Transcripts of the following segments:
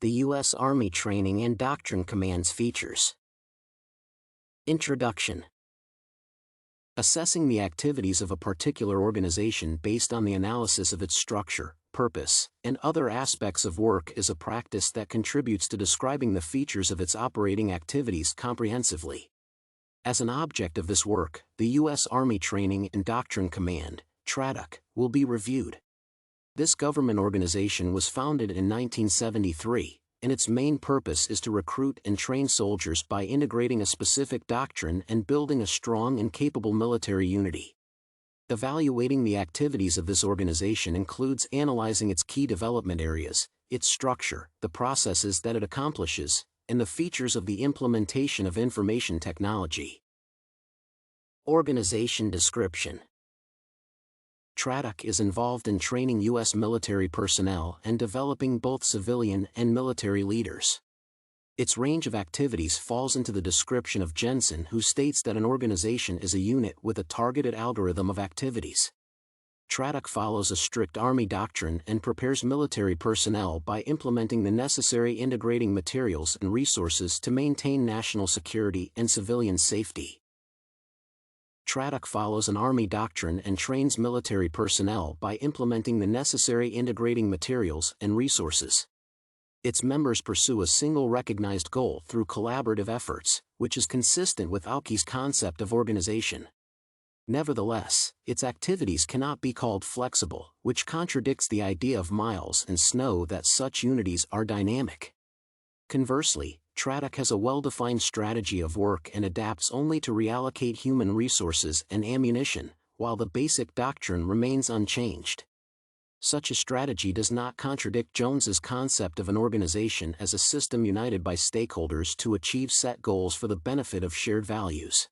The U.S. Army Training and Doctrine Command's features. Introduction. Assessing the activities of a particular organization based on the analysis of its structure, purpose, and other aspects of work is a practice that contributes to describing the features of its operating activities comprehensively. As an object of this work, the U.S. Army Training and Doctrine Command, TRADOC, will be reviewed. This government organization was founded in 1973, and its main purpose is to recruit and train soldiers by integrating a specific doctrine and building a strong and capable military unity. Evaluating the activities of this organization includes analyzing its key development areas, its structure, the processes that it accomplishes, and the features of the implementation of information technology. Organization description. TRADOC is involved in training U.S. military personnel and developing both civilian and military leaders. Its range of activities falls into the description of Jensen, who states that an organization is a unit with a targeted algorithm of activities. TRADOC follows a strict Army doctrine and prepares military personnel by implementing the necessary integrating materials and resources to maintain national security and civilian safety. TRADOC follows an Army doctrine and trains military personnel by implementing the necessary integrating materials and resources. Its members pursue a single recognized goal through collaborative efforts, which is consistent with Aoki's concept of organization. Nevertheless, its activities cannot be called flexible, which contradicts the idea of Miles and Snow that such unities are dynamic. Conversely, TRADOC has a well-defined strategy of work and adapts only to reallocate human resources and ammunition, while the basic doctrine remains unchanged. Such a strategy does not contradict Jones's concept of an organization as a system united by stakeholders to achieve set goals for the benefit of shared values.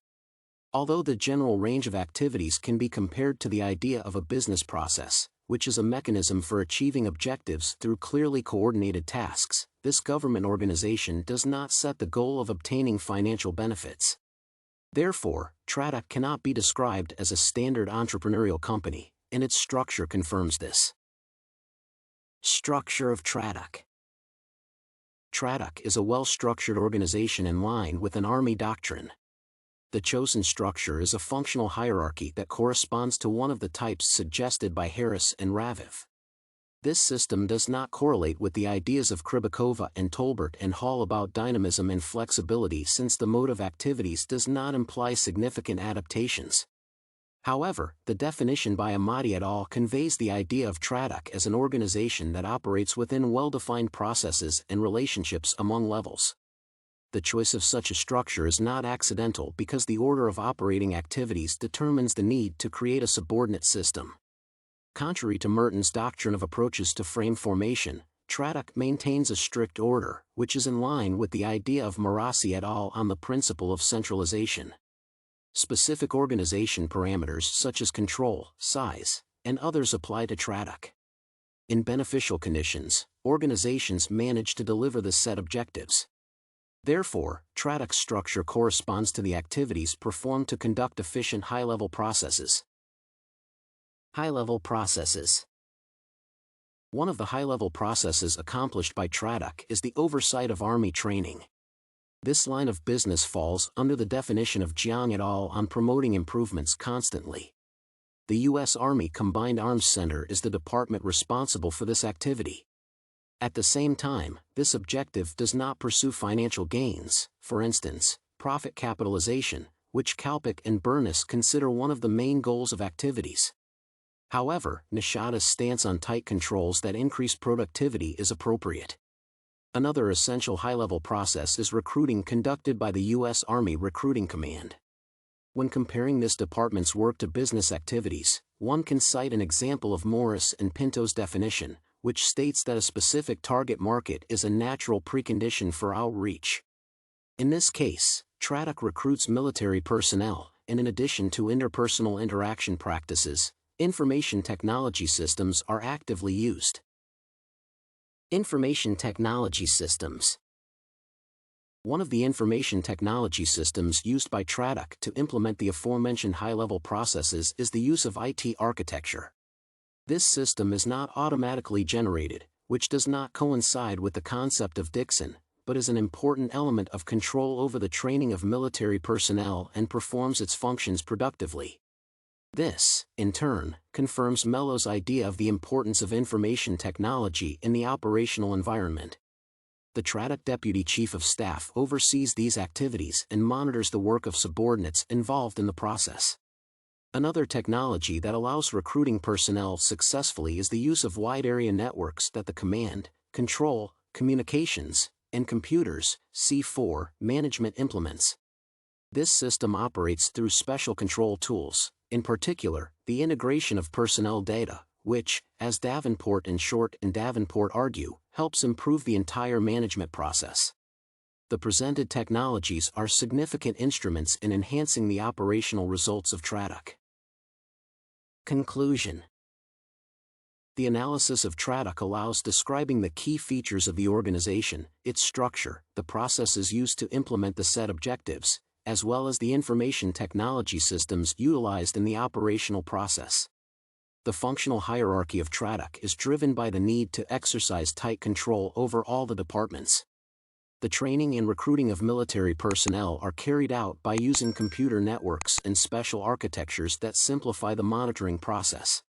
Although the general range of activities can be compared to the idea of a business process, which is a mechanism for achieving objectives through clearly coordinated tasks, this government organization does not set the goal of obtaining financial benefits. Therefore, TRADOC cannot be described as a standard entrepreneurial company, and its structure confirms this. Structure of TRADOC. TRADOC is a well-structured organization in line with an Army doctrine. The chosen structure is a functional hierarchy that corresponds to one of the types suggested by Harris and Raviv. This system does not correlate with the ideas of Kribakova and Tolbert and Hall about dynamism and flexibility, since the mode of activities does not imply significant adaptations. However, the definition by Ahmady et al. Conveys the idea of TRADOC as an organization that operates within well-defined processes and relationships among levels. The choice of such a structure is not accidental because the order of operating activities determines the need to create a subordinate system. Contrary to Merton's doctrine of approaches to frame formation, TRADOC maintains a strict order, which is in line with the idea of Marassi et al. On the principle of centralization. Specific organization parameters such as control, size, and others apply to TRADOC. In beneficial conditions, organizations manage to deliver the set objectives. Therefore, TRADOC's structure corresponds to the activities performed to conduct efficient high-level processes. High-level processes. One of the high-level processes accomplished by TRADOC is the oversight of Army training. This line of business falls under the definition of Jiang et al. On promoting improvements constantly. The U.S. Army Combined Arms Center is the department responsible for this activity. At the same time, this objective does not pursue financial gains, for instance, profit capitalization, which Kalpick and Burness consider one of the main goals of activities. However, Nishada's stance on tight controls that increase productivity is appropriate. Another essential high-level process is recruiting conducted by the U.S. Army Recruiting Command. When comparing this department's work to business activities, one can cite an example of Morris and Pinto's definition, which states that a specific target market is a natural precondition for outreach. In this case, TRADOC recruits military personnel, and in addition to interpersonal interaction practices, information technology systems are actively used. Information technology systems. One of the information technology systems used by TRADOC to implement the aforementioned high-level processes is the use of IT architecture. This system is not automatically generated, which does not coincide with the concept of Dixon, but is an important element of control over the training of military personnel and performs its functions productively. This, in turn, confirms Mello's idea of the importance of information technology in the operational environment. The TRADOC Deputy Chief of Staff oversees these activities and monitors the work of subordinates involved in the process. Another technology that allows recruiting personnel successfully is the use of wide-area networks that the command, control, communications, and computers (C4) management implements. This system operates through special control tools, in particular, the integration of personnel data, which, as Davenport and Short and Davenport argue, helps improve the entire management process. The presented technologies are significant instruments in enhancing the operational results of TRADOC. Conclusion. The analysis of TRADOC allows describing the key features of the organization, its structure, the processes used to implement the set objectives, as well as the information technology systems utilized in the operational process. The functional hierarchy of TRADOC is driven by the need to exercise tight control over all the departments. The training and recruiting of military personnel are carried out by using computer networks and special architectures that simplify the monitoring process.